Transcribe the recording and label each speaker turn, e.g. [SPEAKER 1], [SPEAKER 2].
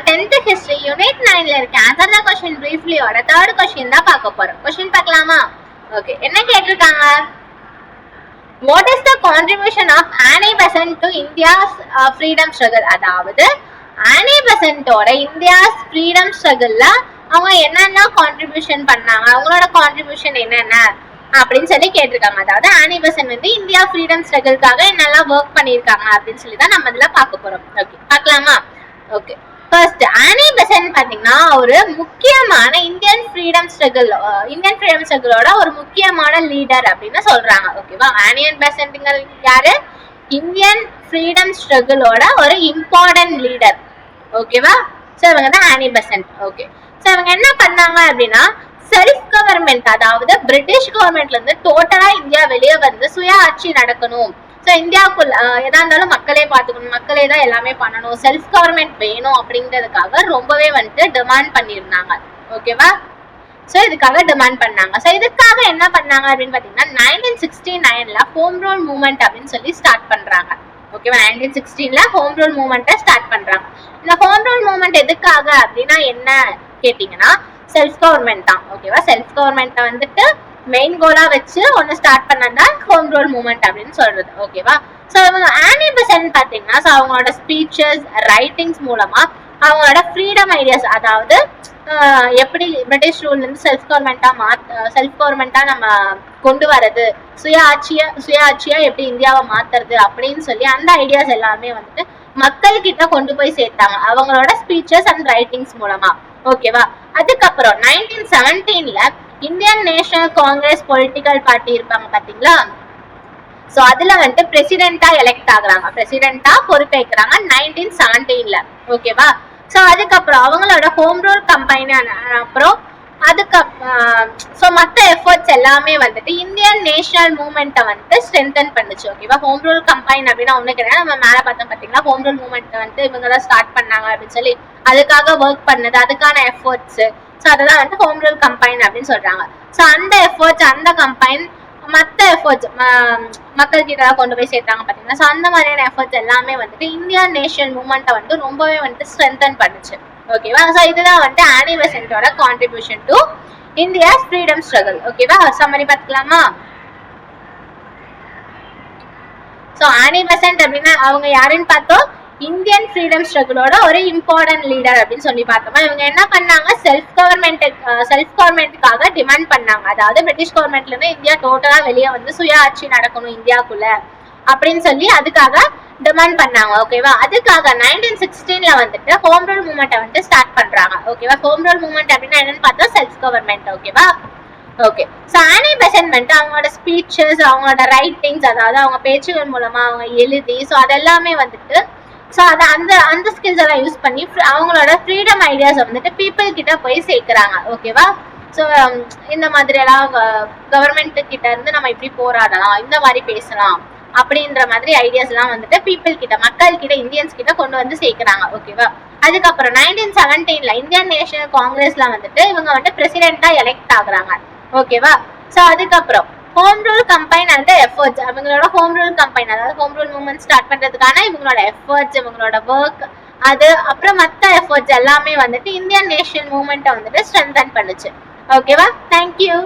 [SPEAKER 1] 10th history unit 9ல இருக்கு. answer the question briefly ஓட third question தான் பார்க்க போறோம். question பார்க்கலாமா? ஓகே, என்ன கேட்டிருக்காங்க? what is the contribution of Annie Besant to India's freedom struggle? அதாவது Annie Besant ஓட இந்தியாஸ் freedom struggleல அவங்க என்னென்ன கான்ட்ரிபியூஷன் பண்ணாங்க, அவங்களோட கான்ட்ரிபியூஷன் என்னென்ன அப்படின்னு சொல்லி கேட்டிருக்காங்க. அதாவது ஆனி பெசன்ட் வந்து இந்தியா ஃப்ரீடம் ஸ்ட்ரகிள்காக என்னெல்லாம் ஒர்க் பண்ணியிருக்காங்க அப்படின்னு சொல்லி தான் நம்ம இதுல பார்க்க போறோம். ஓகே, பார்க்கலாமா? ஓகே, ஃபர்ஸ்ட் ஆனி பெசன்ட் பாத்தீங்கன்னா ஒரு முக்கியமான இந்தியன் ஃப்ரீடம் ஸ்ட்ரகிளோட ஒரு முக்கியமான லீடர் அப்படின்னு சொல்றாங்க. ஓகேவா? ஆனி பெசன்ட் யாரு? இந்தியன் ஃப்ரீடம் ஸ்ட்ரகிளோட ஒரு இம்பார்ட்டன்ட் லீடர். ஓகேவா? ஸோ இவங்க தான் ஆனி பெசன்ட். ஓகே, ஸோ இவங்க என்ன பண்ணாங்க அப்படின்னா செல்ஃப் கவர்மெண்ட், அதாவது பிரிட்டிஷ் கவர்மெண்ட்ல இருந்து டோட்டலா இந்தியா வெளியே வந்து சுய ஆட்சி நடக்கணும். ஸோ இந்தியாவுக்குள்ள எதா இருந்தாலும் மக்களே பார்த்துக்கணும், மக்களே தான் எல்லாமே பண்ணணும், செல்ஃப் கவர்மெண்ட் வேணும் அப்படிங்கிறதுக்காக ரொம்பவே வந்துட்டு டிமாண்ட் பண்ணியிருந்தாங்க. ஓகேவா? ஸோ இதுக்காக டிமாண்ட் பண்ணாங்க. ஸோ இதுக்காக என்ன பண்ணாங்க அப்படின்னு பாத்தீங்கன்னா 1969ல ஹோம் ரூல் மூவ்மெண்ட் அப்படின்னு சொல்லி ஸ்டார்ட் பண்றாங்க. ஓகேவா? 1916ல ஹோம் ரூல் மூவ்மெண்ட்டை ஸ்டார்ட் பண்றாங்க. இந்த ஹோம் ரூல் மூவ்மெண்ட் எதுக்காக அப்படின்னா என்ன கேட்டீங்கன்னா செல்ஃப் கவர்மெண்ட் தான். ஓகேவா? செல்ஃப் கவர்மெண்ட்டை வந்துட்டு மெயின் கோலா வச்சு ஒன்னு ஸ்டார்ட் பண்ணதான் ஹோம் ரூல் மூவ்மெண்ட் அப்படின்னு சொல்றது. ஓகேவா? ஸோ இவங்க ஆனி பெசன்ட் பாத்தீங்கன்னா அவங்களோட ஸ்பீச்சஸ், ரைட்டிங்ஸ் மூலமா அவங்களோட ஃப்ரீடம் ஐடியாஸ், அதாவது எப்படி பிரிட்டிஷ் ரூல்ல இருந்து செல்ஃப் கவர்மெண்டா நம்ம கொண்டு வரது, சுய ஆட்சியா எப்படி இந்தியாவை மாத்துறது அப்படின்னு சொல்லி அந்த ஐடியாஸ் எல்லாமே வந்துட்டு மக்கள் கிட்ட கொண்டு போய் சேர்த்தாங்க அவங்களோட ஸ்பீச்சஸ் அண்ட் ரைட்டிங்ஸ் மூலமா. ஓகேவா? அதுக்கப்புறம் 1917ல Indian National Congress political party இருப்பாங்க பாத்தீங்களா? சோ அதுல வந்துட்டு பிரசிடென்டா எலெக்ட் ஆகுறாங்க, பிரசிடென்டா பொறுப்பேற்கிறாங்க 1917ல. ஓகேவா? சோ அதுக்கப்புறம் அவங்களோட ஹோம் ரூல் கம்பெனி அப்புறம் சோ மத்த எஃபர்ட்ஸ் எல்லாமே வந்துட்டு இந்தியன் நேஷனல் மூவ்மெண்ட்டை வந்துட்டு ஸ்ட்ரென்தன் பண்ணுச்சு. ஓகேவா? ஹோம் ரூல் கம்பைன் அப்படின்னா ஒண்ணு கிடையாது, நம்ம மேல பார்த்தோம் பாத்தீங்கன்னா ஹோம் ரூல் மூவ்மெண்ட் வந்துட்டு இவங்க தான் ஸ்டார்ட் பண்ணாங்க அப்படின்னு சொல்லி அதுக்காக ஒர்க் பண்ணது, அதுக்கான எஃபர்ட்ஸ். ஸோ அதெல்லாம் வந்துட்டு ஹோம் ரூல் கம்பைன் அப்படின்னு சொல்றாங்க. ஸோ அந்த எஃபர்ட்ஸ், அந்த கம்பைன் மற்ற எஃபர்ட்ஸ் மக்கள் கிட்ட கொண்டு போய் சேர்த்தாங்க பாத்தீங்கன்னா. ஸோ அந்த மாதிரியான எஃபர்ட்ஸ் எல்லாமே வந்துட்டு இந்தியன் நேஷனல் மூவ்மெண்ட்டை வந்துட்டு ரொம்பவே வந்துட்டு ஸ்ட்ரென்தன் பண்ணுச்சு. ஓகேவா? ஸோ இதுதான் வந்துட்டு ஆனி பெசன்ட்டோட contribution to India's freedom struggle. ஓகேவா? சம்மரி பார்த்துக்கலாமா? ஸோ ஆனி பெசன்ட் அப்படின்னா அவங்க யாருன்னு பார்த்தோம், இந்தியன் ஃப்ரீடம் ஸ்ட்ரகிளோட ஒரு இம்பார்ட்டன்ட் லீடர் அப்படின்னு சொல்லி பார்த்தோமா. இவங்க என்ன பண்ணாங்க, செல்ஃப் கவர்மெண்ட்டுக்காக டிமாண்ட் பண்ணாங்க. அதாவது பிரிட்டிஷ் கவர்மெண்ட்ல இருந்து இந்தியா டோட்டலா வெளியே வந்து சுய ஆட்சி நடக்கணும் இந்தியாவுக்குள்ள அப்படின்னு சொல்லி அதுக்காக டிமாண்ட் பண்ணாங்க. ஓகேவா? அதுக்காக 1916ல வந்துட்டு ஹோம் ரூல் மூவ்மெண்ட்டை வந்துட்டு ஸ்டார்ட் பண்றாங்க. ஓகேவா? ஹோம் ரூல் மூவ்மெண்ட் அப்படின்னா என்னன்னு பார்த்தா செல்ஃப் கவர்மெண்ட். ஓகேவா? ஓகே, ஸோ ஆனி பெசன்ட் வந்துட்டு அவங்களோட ஸ்பீச்சஸ், அவங்களோட ரைட்டிங்ஸ், அதாவது அவங்க பேச்சுகள் மூலமா அவங்க எழுதி, ஸோ அதெல்லாமே வந்துட்டு ஸோ அதை அந்த ஸ்கில்ஸ் எல்லாம் யூஸ் பண்ணி அவங்களோட ஃப்ரீடம் ஐடியாஸ் வந்துட்டு பீப்புள் கிட்ட போய் சேர்க்கிறாங்க. ஓகேவா? ஸோ இந்த மாதிரி எல்லாம் கவர்மெண்ட் கிட்ட இருந்து நம்ம இப்படி போராடலாம், இந்த மாதிரி பேசலாம் அப்படின்ற மாதிரி ஐடியாஸ் எல்லாம் வந்துட்டு பீப்புள் கிட்ட, மக்கள் கிட்ட, இந்தியன்ஸ் கிட்ட கொண்டு வந்து சேர்க்கிறாங்க. ஓகேவா? அதுக்கப்புறம் 1917ல இந்தியன் நேஷனல் காங்கிரஸ்ல வந்துட்டு இவங்க வந்துட்டு பிரசிடென்டா எலெக்ட் ஆகுறாங்க. ஓகேவா? ஸோ அதுக்கப்புறம் home rule combine and efforts, அவங்களோட ஹோம் ரூல் கம்பைன், அதாவது ஹோம் ரூல் மூவ்மெண்ட் ஸ்டார்ட் பண்றதுக்கான இவங்களோட எஃபர்ட்ஸ், இவங்களோட ஒர்க், அது அப்புறம் மற்ற எஃபர்ட்ஸ் எல்லாமே வந்துட்டு இந்தியன் நேஷனல் மூவ்மெண்ட்டை வந்துட்டு ஸ்ட்ரென்தன் பண்ணுச்சு. ஓகேவா? தேங்க்யூ.